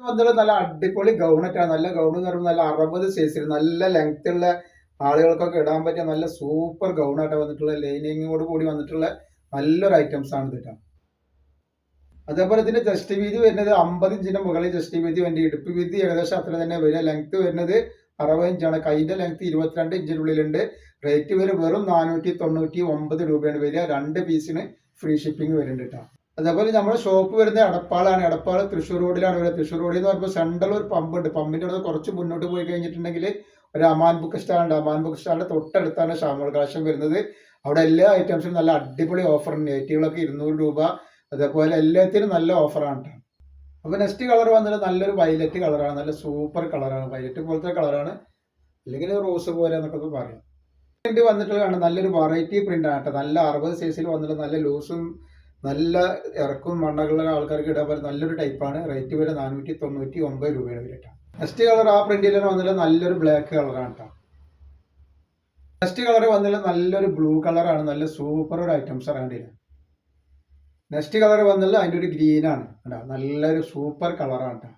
വന്നിട്ട് നല്ല അടിപൊളി ഗൗണൊക്കെയാണ്. നല്ല ഗൗൺ എന്ന് പറയുമ്പോൾ നല്ല 60 സൈസിൽ നല്ല ലെങ്ത് ഉള്ള ആളുകൾക്കൊക്കെ ഇടാൻ പറ്റിയ നല്ല സൂപ്പർ ഗൗണായിട്ട് വന്നിട്ടുള്ള ലൈനിങ്ങോട് കൂടി വന്നിട്ടുള്ള നല്ലൊരു ഐറ്റംസ് ആണ് ഇത്. അതേപോലെ ഇതിന്റെ ജസ്റ്റ് വീതി വരുന്നത് 50 ഇഞ്ചിന്റെ മുകളിൽ ജസ്റ്റ് വീതി വേണ്ടി. ഇടുപ്പ് വീതി ഏകദേശം അത്ര തന്നെ വരിക. ലെങ്ത് വരുന്നത് 60 ഇഞ്ചാണ്. കൈന്റെ ലെങ്ത് 22 ഇഞ്ചിനുള്ളിലുണ്ട്. റേറ്റ് വരും വെറും 499 രൂപയാണ് വരിക. 2 പീസിന് ഫ്രീ ഷിപ്പിംഗ് വരുന്നുണ്ട് കേട്ടോ. അതേപോലെ നമ്മുടെ ഷോപ്പ് വരുന്നത് എടപ്പാളാണ്. എടപ്പാൾ തൃശ്ശൂർ റോഡിലാണ് വരുന്നത്. തൃശ്ശൂർ റോഡിൽ എന്ന് പറയുമ്പോൾ സെൻട്രൽ ഒരു പമ്പ് ഉണ്ട്. പമ്പിന്റെ അടുത്ത് കുറച്ച് മുന്നോട്ട് പോയി കഴിഞ്ഞിട്ടുണ്ടെങ്കിൽ ഒരു അമാൻ ബുക്ക് സ്റ്റാൾ ഉണ്ട്. അമാൻ ബുക്ക് സ്റ്റാളിന്റെ തൊട്ടടുത്താണ് ഷാമോൾ കളക്ഷൻ വരുന്നത്. അവിടെ എല്ലാ ഐറ്റംസിനും നല്ല അടിപൊളി ഓഫർ ഉണ്ട്. നൈറ്റികളൊക്കെ 200 രൂപ. അതേപോലെ എല്ലാത്തിനും നല്ല ഓഫറാണ് കേട്ടോ. അപ്പൊ നെക്സ്റ്റ് കളർ വന്നിട്ട് നല്ലൊരു വയലറ്റ് കളറാണ്. നല്ല സൂപ്പർ കളറാണ്. വയലറ്റ് പോലത്തെ കളറാണ്, അല്ലെങ്കിൽ റോസ് പോലെ എന്നൊക്കെ പറയാം. പ്രിന്റ് വന്നിട്ടുള്ള നല്ലൊരു വെറൈറ്റി പ്രിന്റ് ആണ് കേട്ടോ. നല്ല 60 സൈസിൽ വന്നിട്ട് നല്ല ലൂസും നല്ല ഇറക്കും മണ്ണകളുള്ള ആൾക്കാർക്ക് ഇടാൻ പറ്റുന്ന നല്ലൊരു ടൈപ്പാണ്. റേറ്റ് വരെ 499 രൂപയാണ് കേട്ടോ. നെക്സ്റ്റ് കളർ ആ പ്രിന്റിൽ വന്നിട്ട് നല്ലൊരു ബ്ലാക്ക് കളറാണ് കേട്ടോ. നെക്സ്റ്റ് കളർ വന്നിട്ട് നല്ലൊരു ബ്ലൂ കളറാണ്. നല്ല സൂപ്പർ ഒരു ഐറ്റംസ് ആണ്. നെക്സ്റ്റ് കളർ വന്നിട്ട് അതിൻ്റെ ഒരു ഗ്രീനാണ് കേട്ടോ. നല്ലൊരു സൂപ്പർ കളറാണ് കേട്ടോ.